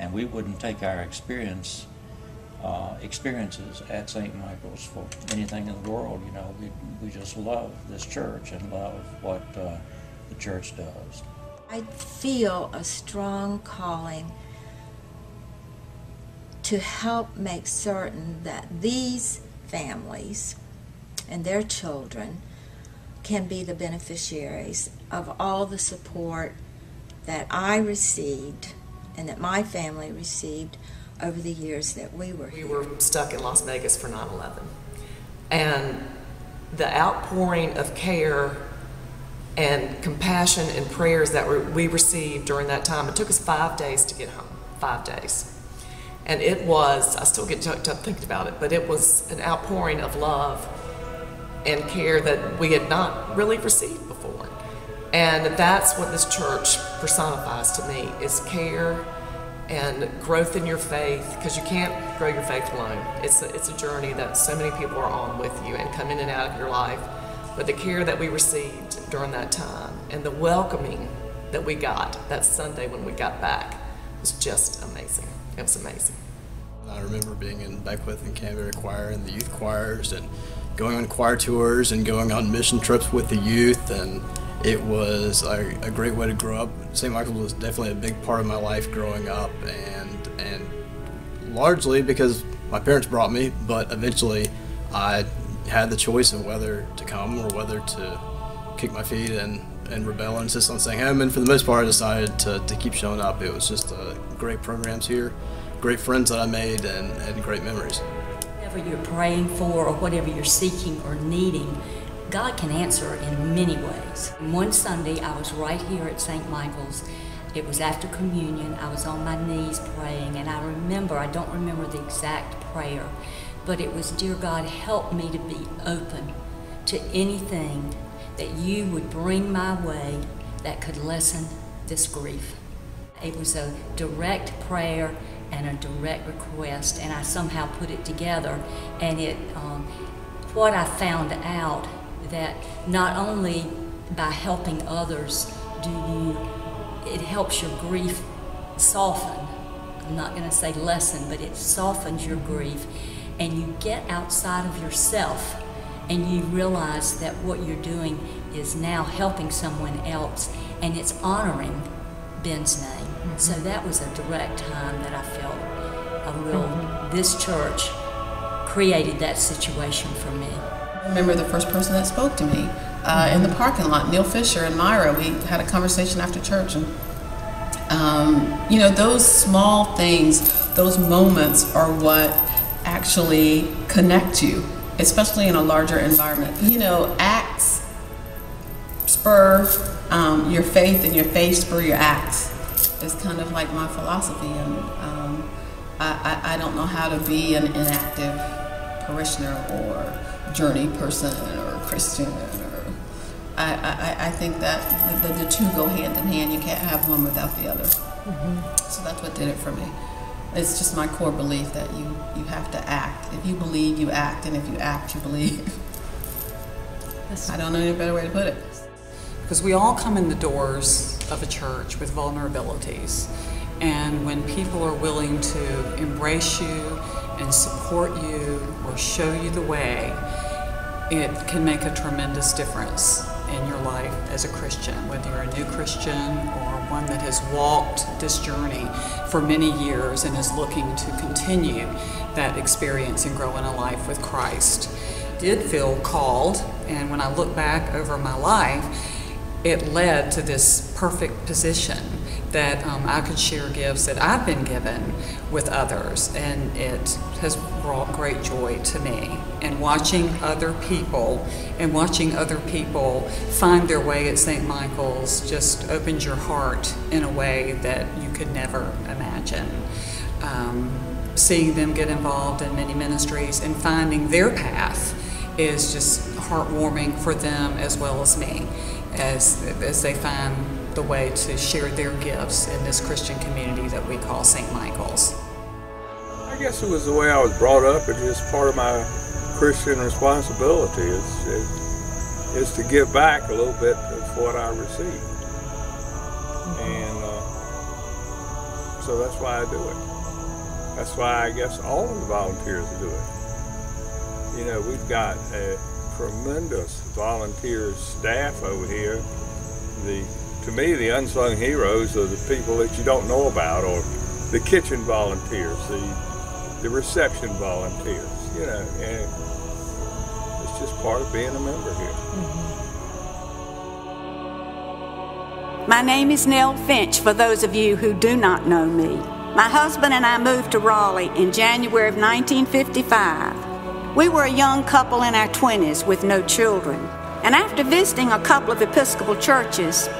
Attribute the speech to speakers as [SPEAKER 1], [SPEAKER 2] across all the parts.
[SPEAKER 1] and we wouldn't take our experiences at St. Michael's for anything in the world. You know, we just love this church and love what the church does.
[SPEAKER 2] I feel a strong calling to help make certain that these families and their children can be the beneficiaries of all the support that I received and that my family received over the years that we were here.
[SPEAKER 3] We were stuck in Las Vegas for 9/11, and the outpouring of care and compassion and prayers that we received during that time, it took us 5 days to get home, 5 days. And it was, I still get choked up thinking about it, but it was an outpouring of love and care that we had not really received before. And that's what this church personifies to me, is care and growth in your faith, because you can't grow your faith alone. It's a journey that so many people are on with you and come in and out of your life. But the care that we received during that time and the welcoming that we got that Sunday when we got back was just amazing. It was amazing.
[SPEAKER 4] I remember being in Beckwith and Canterbury Choir and the youth choirs and going on choir tours and going on mission trips with the youth, and it was a great way to grow up. St. Michael's was definitely a big part of my life growing up, and largely because my parents brought me, but eventually I had the choice of whether to come or whether to kick my feet and rebel and insist on staying home, and for the most part I decided to keep showing up. It was just great programs here, great friends that I made, and great memories.
[SPEAKER 5] Whatever you're praying for or whatever you're seeking or needing, God can answer in many ways. One Sunday I was right here at St. Michael's. It was after communion. I was on my knees praying, and I don't remember the exact prayer, but it was, "Dear God, help me to be open to anything that you would bring my way that could lessen this grief." It was a direct prayer and a direct request, and I somehow put it together, and what I found out, that not only by helping others it helps your grief soften. I'm not going to say lessen, but it softens your grief, and you get outside of yourself and you realize that what you're doing is now helping someone else, and it's honoring Ben's name. So that was a direct time that I felt this church created that situation for me.
[SPEAKER 6] I remember the first person that spoke to me in the parking lot, Neil Fisher and Myra. We had a conversation after church, and you know, those small things, those moments are what actually connect you, especially in a larger environment. You know, acts spur your faith, and your faith spur your acts. It's kind of like my philosophy, and I don't know how to be an inactive parishioner or journey person or Christian, or I think that the two go hand in hand. You can't have one without the other. So that's what did it for me. It's just my core belief that you have to act. If you believe, you act, and if you act, you believe. I don't know any better way to put it.
[SPEAKER 7] Because we all come in the doors of a church with vulnerabilities, and when people are willing to embrace you and support you or show you the way, it can make a tremendous difference in your life as a Christian, whether you're a new Christian or one that has walked this journey for many years and is looking to continue that experience and grow in a life with Christ. I did feel called, and when I look back over my life, it led to this perfect position that I could share gifts that I've been given with others, and it has brought great joy to me. And watching other people find their way at St. Michael's just opens your heart in a way that you could never imagine. Seeing them get involved in many ministries and finding their path is just heartwarming for them as well as me, as they find the way to share their gifts in this Christian community that we call St. Michael's.
[SPEAKER 8] I guess it was the way I was brought up. It's just part of my Christian responsibility is to give back a little bit of what I received. And so that's why I do it. That's why I guess all of the volunteers do it. You know, we've got a tremendous volunteer staff over here. To me, the unsung heroes are the people that you don't know about, or the kitchen volunteers, the reception volunteers, you know, and it's just part of being a member here.
[SPEAKER 9] My name is Nell Finch, for those of you who do not know me. My husband and I moved to Raleigh in January of 1955. We were a young couple in our 20s with no children. And after visiting a couple of Episcopal churches,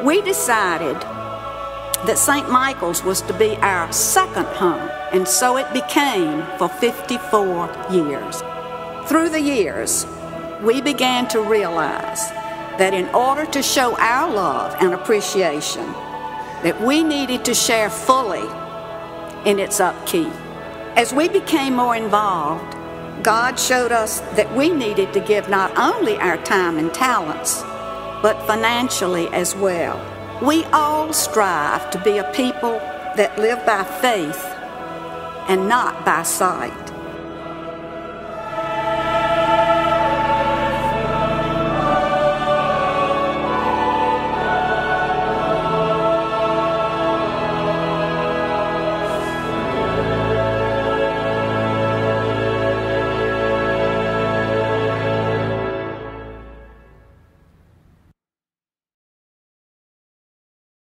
[SPEAKER 9] we decided that St. Michael's was to be our second home, and so it became for 54 years. Through the years, we began to realize that in order to show our love and appreciation, that we needed to share fully in its upkeep. As we became more involved, God showed us that we needed to give not only our time and talents, but financially as well. We all strive to be a people that live by faith and not by sight.